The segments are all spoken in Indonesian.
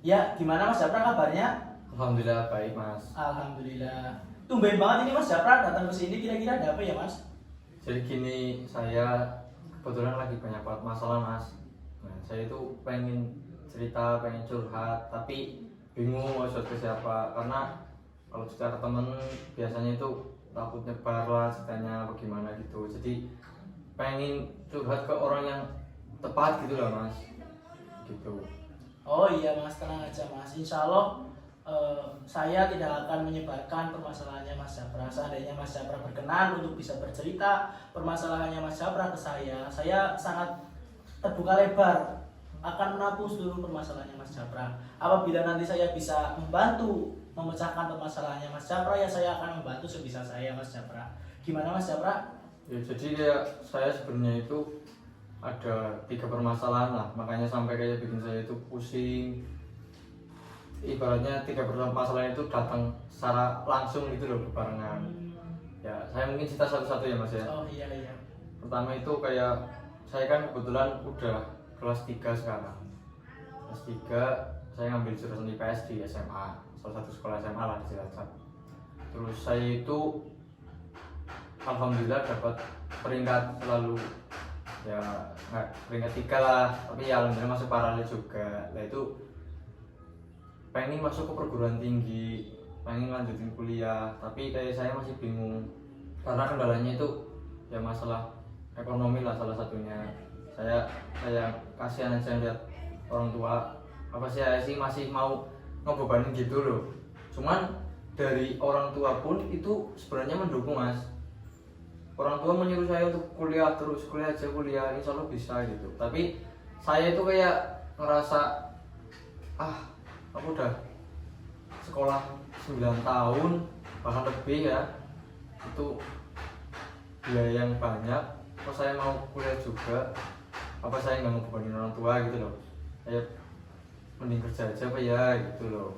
Ya, gimana Mas Japra kabarnya? Alhamdulillah baik mas. Alhamdulillah. Tumben banget ini Mas Japra datang ke sini, kira-kira ada apa ya Mas? Jadi gini, saya kebetulan lagi banyak banget masalah mas. Nah, saya itu pengen cerita, pengen curhat, tapi bingung mau curhat ke siapa. Karena kalau cerita ke temen biasanya itu takut nyebar lah ceritanya bagaimana gitu. Jadi pengen curhat ke orang yang tepat gitu lah mas. Gitu. Oh iya Mas, tenang aja Mas. Insya Allah saya tidak akan menyebarkan permasalahannya Mas Japra. Seandainya Mas Japra berkenan untuk bisa bercerita permasalahannya Mas Japra ke saya sangat terbuka lebar akan menampung seluruh permasalahannya Mas Japra. Apabila nanti saya bisa membantu memecahkan permasalahannya Mas Japra, ya saya akan membantu sebisa saya Mas Japra. Gimana Mas Japra? Ya jadi kayak saya sebenarnya itu ada 3 permasalahan lah, makanya sampai kayak bikin saya itu pusing. Ibaratnya 3 permasalahan itu datang secara langsung gitu loh berbarengan. Ya saya mungkin cerita satu-satu ya mas ya. Oh iya iya. Pertama itu kayak saya kan kebetulan udah kelas 3 sekarang. Kelas 3 saya ngambil jurusan IPS di SMA, salah satu sekolah SMA lah di Cilacap. Terus saya itu alhamdulillah dapat peringkat selalu, ya nggak peringkat 3 lah, tapi ya alhamdulillah masuk paralel juga. Nah itu pengen masuk ke perguruan tinggi, pengen lanjutin kuliah, tapi kayak saya masih bingung karena kendalanya itu ya masalah ekonomi lah salah satunya. Saya kasihan aja lihat orang tua, apa saya sih masih mau ngebebanin gitu loh. Cuman dari orang tua pun itu sebenarnya mendukung mas. Orang tua menyuruh saya untuk kuliah terus, kuliah aja kuliah, insya Allah bisa gitu. Tapi saya itu kayak ngerasa aku udah sekolah 9 tahun bahkan lebih ya, itu biaya yang banyak, kok saya mau kuliah juga, apa saya nggak mau bebanin orang tua gitu loh. Saya mending kerja aja apa ya gitu loh,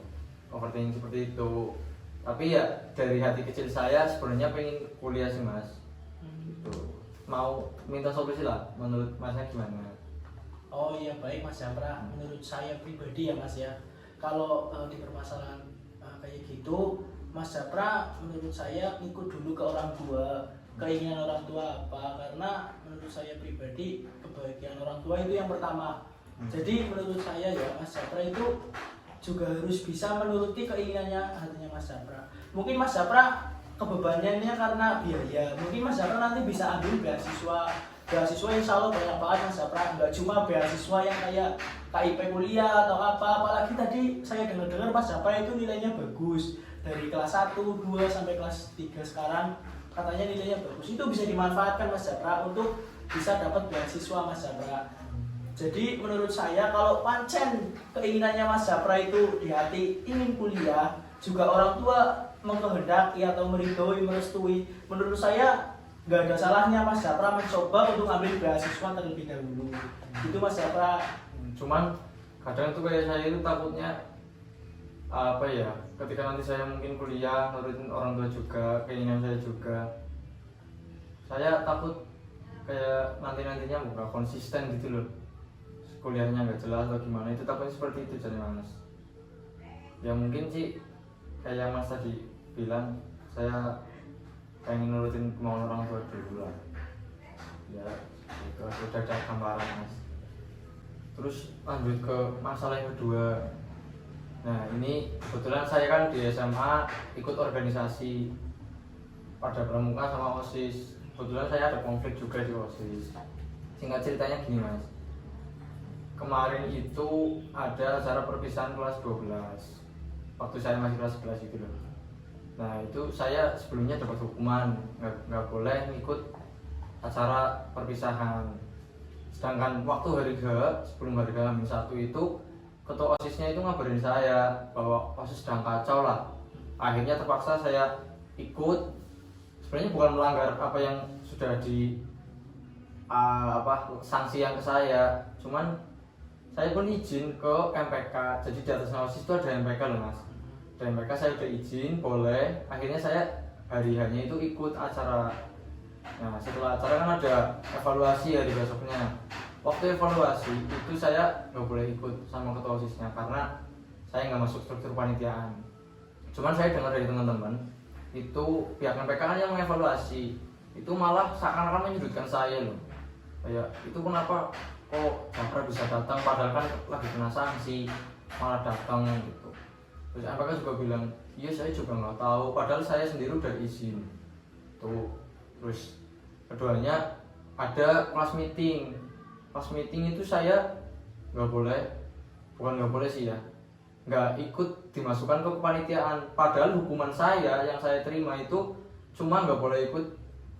overthinking seperti itu. Tapi ya dari hati kecil saya sebenarnya pengen kuliah sih mas, gitu. Mau minta solusi lah, menurut masnya gimana? Oh iya baik Mas Japra. Menurut saya pribadi ya Mas ya, kalau di permasalahan kayak gitu, Mas Japra menurut saya ikut dulu ke orang tua, keinginan orang tua apa, karena menurut saya pribadi kebahagiaan orang tua itu yang pertama. Jadi menurut saya ya Mas Japra itu juga harus bisa menuruti keinginannya hatinya Mas Japra. Mungkin Mas Japra kebebanannya karena biaya, mungkin Mas Japra nanti bisa ambil beasiswa insya Allah banyak banget Mas Japra, nggak cuma beasiswa yang kayak KIP kuliah atau apa, apalagi tadi saya dengar-dengar Mas Japra itu nilainya bagus dari kelas 1, 2 sampai kelas 3 sekarang katanya nilainya bagus, itu bisa dimanfaatkan Mas Japra untuk bisa dapat beasiswa Mas Japra. Jadi menurut saya kalau pancen keinginannya Mas Japra itu di hati ingin kuliah, juga orang tua mengkehendaki atau meridhoi, merestui, menurut saya nggak ada salahnya Mas Japra mencoba untuk ambil beasiswa terlebih dahulu. Itu Mas Japra. Cuman kadang tuh kayak saya itu takutnya apa ya, ketika nanti saya mungkin kuliah nurutin orang tua juga, keinginan saya juga, saya takut kayak nantinya nggak konsisten gitu loh, kuliahnya nggak jelas atau gimana. Itu takutnya seperti itu jadi mas. Ya mungkin sih kayak mas tadi bilang, saya pengen nurutin kemauan orang tua dulu lah. Ya itu sudah ada gambaran mas. Terus lanjut ke masalah yang kedua. Nah ini kebetulan saya kan di SMA ikut organisasi pada pramuka sama OSIS. Kebetulan saya ada konflik juga di OSIS. Singkat ceritanya gini mas, kemarin itu ada acara perpisahan kelas 12 waktu saya masih kelas 11 itu loh. Nah itu saya sebelumnya dapat hukuman nggak boleh ikut acara perpisahan. Sedangkan waktu hari H, sebelum hari H-1 itu ketua OSISnya itu ngabarin saya bahwa OSIS sedang kacau lah. Akhirnya terpaksa saya ikut. Sebenarnya bukan melanggar apa yang sudah di sanksi yang ke saya, cuman saya pun izin ke MPK. Jadi di atas OSIS itu ada MPK loh mas. Di MPK saya udah izin boleh. Akhirnya saya hari hanya itu ikut acara. Nah setelah acara kan ada evaluasi hari besoknya. Waktu evaluasi itu saya nggak boleh ikut sama ketua OSISnya karena saya nggak masuk struktur panitiaan. Cuman saya dengar dari teman-teman itu pihak MPK kan yang mengevaluasi, itu malah seakan-akan menyudutkan saya loh. Kayak itu kenapa kok Japra bisa datang padahal kan lagi kena sanksi malah datang gitu. Terus MPK juga bilang, iya saya juga nggak tahu padahal saya sendiri udah izin tuh. Terus keduanya ada kelas meeting itu saya nggak boleh, bukan nggak boleh sih ya, nggak ikut dimasukkan ke kepanitiaan. Padahal hukuman saya yang saya terima itu cuma nggak boleh ikut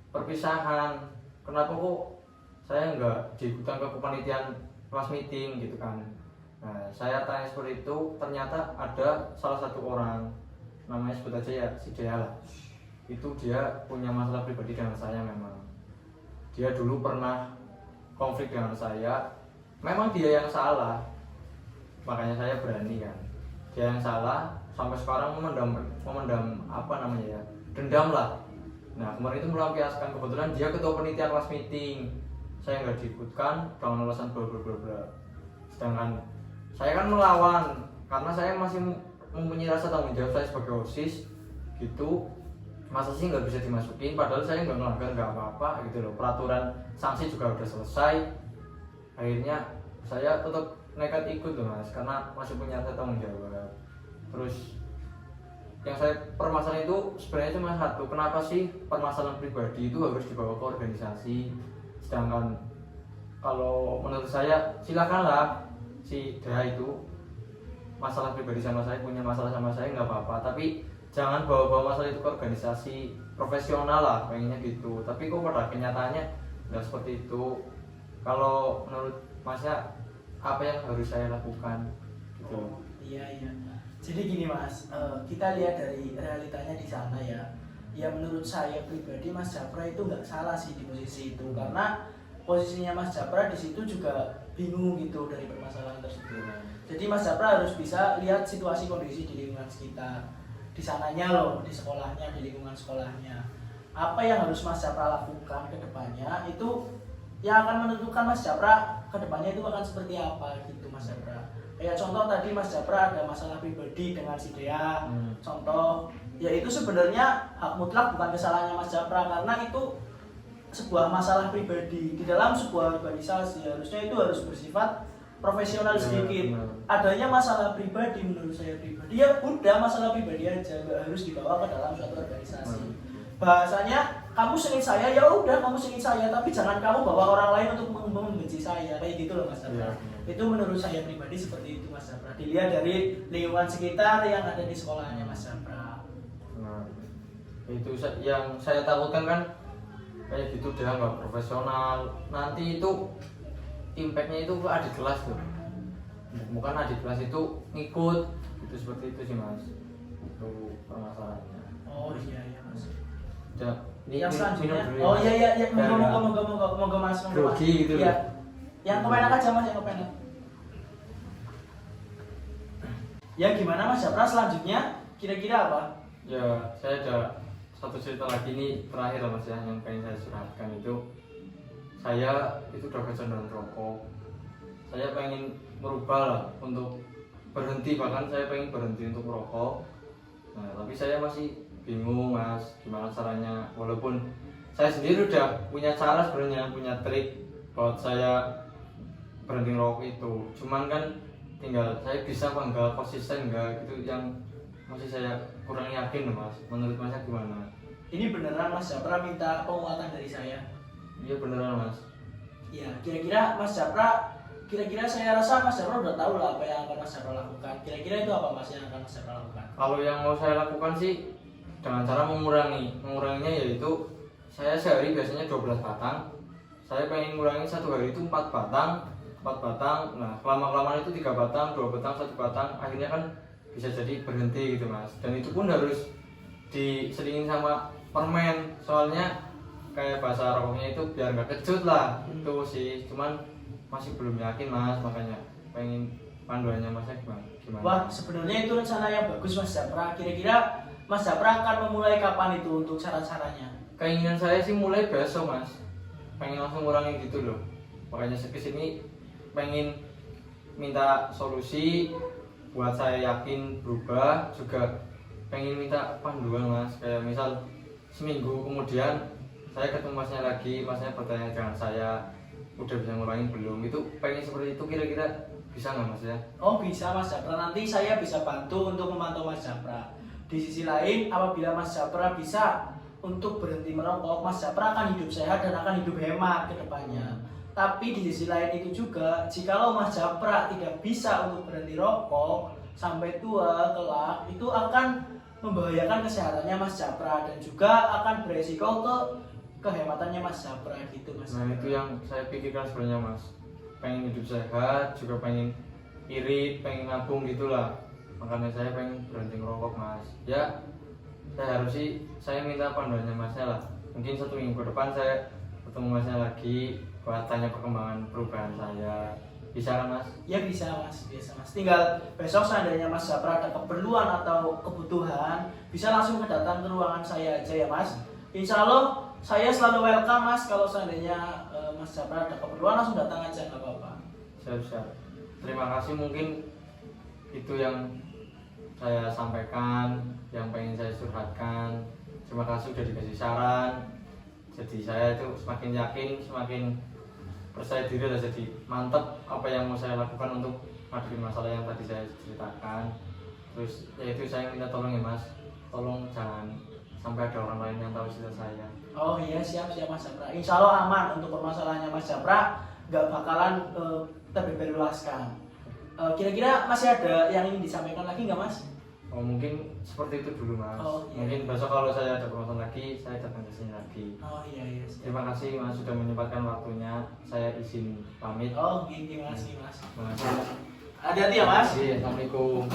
perpisahan. Kenapa kok saya nggak diikutkan ke kepanitiaan kelas meeting gitu kan? Nah, saya tanya seperti itu, ternyata ada salah satu orang, namanya sebut aja ya si Dea lah. Itu dia punya masalah pribadi dengan saya memang. Dia dulu pernah konflik dengan saya, memang dia yang salah, makanya saya berani kan. Dia yang salah, sampai sekarang memendam apa namanya ya, dendam lah. Nah kemarin itu melampiaskan, kebetulan dia ketua panitia kelas meeting, saya nggak diikutkan dengan alasan bla bla bla bla. Sedangkan saya kan melawan karena saya masih mempunyai rasa tanggung jawab saya sebagai OSIS gitu. Masa sih nggak bisa dimasukin, padahal saya nggak melanggar nggak apa-apa gitu loh. Peraturan sanksi juga udah selesai. Akhirnya saya tetap nekat ikut loh mas, karena masih punya rasa tanggung jawab. Terus yang saya permasalahan itu sebenarnya cuma satu, kenapa sih permasalahan pribadi itu harus dibawa ke organisasi? Sedangkan kalau menurut saya silakanlah si Dea itu masalah pribadi sama saya, punya masalah sama saya nggak apa-apa, tapi jangan bawa-bawa masalah itu ke organisasi profesional lah, pengennya gitu. Tapi kok pada kenyataannya nggak seperti itu. Kalau menurut masnya apa yang harus saya lakukan gitu? Oh, iya. Jadi gini mas, kita lihat dari realitanya di sana ya. Ya menurut saya pribadi Mas Japra itu nggak salah sih di posisi itu, karena posisinya Mas Japra di situ juga bingung gitu dari permasalahan tersebut. Jadi Mas Japra harus bisa lihat situasi kondisi di lingkungan sekitar. Di sananya loh, di sekolahnya, di lingkungan sekolahnya. Apa yang harus Mas Japra lakukan ke depannya itu yang akan menentukan Mas Japra ke depannya itu akan seperti apa gitu Mas Japra. Kayak contoh tadi Mas Japra ada masalah pribadi dengan si Dea. Contoh, ya itu sebenarnya hak mutlak bukan kesalahannya Mas Japra, karena itu sebuah masalah pribadi di dalam sebuah organisasi. Harusnya itu harus bersifat profesional sedikit. Adanya masalah pribadi menurut saya pribadi ya udah masalah pribadi aja, nggak harus dibawa ke dalam suatu organisasi. Bahasanya kamu sengit saya, ya udah kamu sengit saya, tapi jangan kamu bawa orang lain untuk membenci saya, kayak gitu loh Mas Japra. Itu menurut saya pribadi seperti itu Mas Japra. Dilihat dari lingkungan sekitar yang ada di sekolahnya Mas Japra. Nah, itu yang saya takutkan kan kayak gitu, dia nggak profesional. Nanti itu impactnya itu ke adik kelas tuh, bukan adik kelas itu ngikut itu, seperti itu sih mas, itu permasalahannya. Oh iya mas. Yang selanjutnya, oh iya moga mas, grogi gitu ya. Yang kepenak aja mas, yang kepenak. Ya gimana Mas Japra selanjutnya kira-kira apa? Ya saya ada satu cerita lagi nih terakhir mas ya, yang pengen saya curhatkan itu. Saya itu udah kecanduan rokok. Saya pengen merubah lah untuk berhenti, bahkan saya pengen berhenti untuk merokok. Nah, tapi saya masih bingung mas, gimana caranya. Walaupun saya sendiri udah punya cara sebenarnya, punya trik buat saya berhenti merokok itu. Cuman kan tinggal saya bisa apa enggak, konsisten enggak, gitu yang masih saya kurang yakin mas. Menurut masnya gimana? Ini beneran Mas Japra minta penguatan dari saya? Iya beneran mas. Ya kira-kira Mas Japra, kira-kira saya rasa Mas Japra udah tahu lah apa yang akan Mas Japra lakukan. Kira-kira itu apa Mas yang akan Mas Japra lakukan? Kalau yang mau saya lakukan sih dengan cara menguranginya yaitu saya sehari biasanya 12 batang. Saya pengen ngurangi satu hari itu 4 batang. Nah kelama-kelamaan itu 3 batang, 2 batang, 1 batang. Akhirnya kan bisa jadi berhenti gitu mas. Dan itu pun harus diselingin sama permen, soalnya kayak bahasa rokoknya itu biar nggak kecut lah. Itu sih, cuman masih belum yakin mas, makanya pengen panduannya masnya gimana? Wah sebenarnya itu rencana yang bagus Mas Japra. Kira-kira Mas Japra akan memulai kapan itu untuk cara-caranya? Keinginan saya sih mulai besok mas, pengen langsung ngurangin gitu loh. Makanya kesini pengen minta solusi buat saya yakin berubah, juga pengen minta panduan mas, kayak misal seminggu kemudian saya ketemu masnya lagi, masnya bertanya dengan saya udah bisa ngurangin belum, itu pengen seperti itu kira-kira bisa nggak mas ya? Oh bisa Mas Japra, nanti saya bisa bantu untuk memantau Mas Japra. Di sisi lain, apabila Mas Japra bisa untuk berhenti merokok, Mas Japra akan hidup sehat dan akan hidup hemat ke depannya. Tapi di sisi lain itu juga, jikalau Mas Japra tidak bisa untuk berhenti rokok sampai tua kelak, itu akan membahayakan kesehatannya Mas Japra dan juga akan beresiko ke kehematannya Mas Japra gitu Mas. Nah itu yang saya pikirkan sebenarnya mas, pengen hidup sehat, juga pengen irit, pengen nabung gitulah, makanya saya pengen berhenti ngerokok mas. Ya saya harus sih, saya minta panduannya masnya lah, mungkin 1 minggu depan saya ketemu masnya lagi buat tanya perkembangan perubahan saya, bisa kan mas? Ya bisa mas, biasa mas. Tinggal besok seandainya Mas Japra ada keperluan atau kebutuhan, bisa langsung datang ke ruangan saya aja ya mas. Insya Allah saya selalu welcome mas, kalau seandainya Mas Japra ada keperluan langsung datang aja, nggak apa-apa. Siap. Terima kasih, mungkin itu yang saya sampaikan, yang pengen saya curhatkan. Terima kasih udah dikasih saran. Jadi saya itu semakin yakin, semakin percaya diri lah, jadi mantep apa yang mau saya lakukan untuk menghadapi masalah yang tadi saya ceritakan. Terus yaitu saya minta tolong ya mas, tolong jangan sampai ada orang lain yang tahu cerita saya. Oh iya siap Mas Japra. Insya Allah aman untuk permasalahannya Mas Japra, nggak bakalan terbebeluaskan. Kira-kira masih ada yang ingin disampaikan lagi nggak mas? Oh mungkin seperti itu dulu mas. Oh, iya. Mungkin besok kalau saya ada permasalahan lagi, saya datang ke sini lagi. Oh iya siap. Terima kasih mas sudah menyempatkan waktunya. Saya izin pamit. Oh gini mas. Terima kasih. Hati-hati ya mas. Iya, assalamualaikum.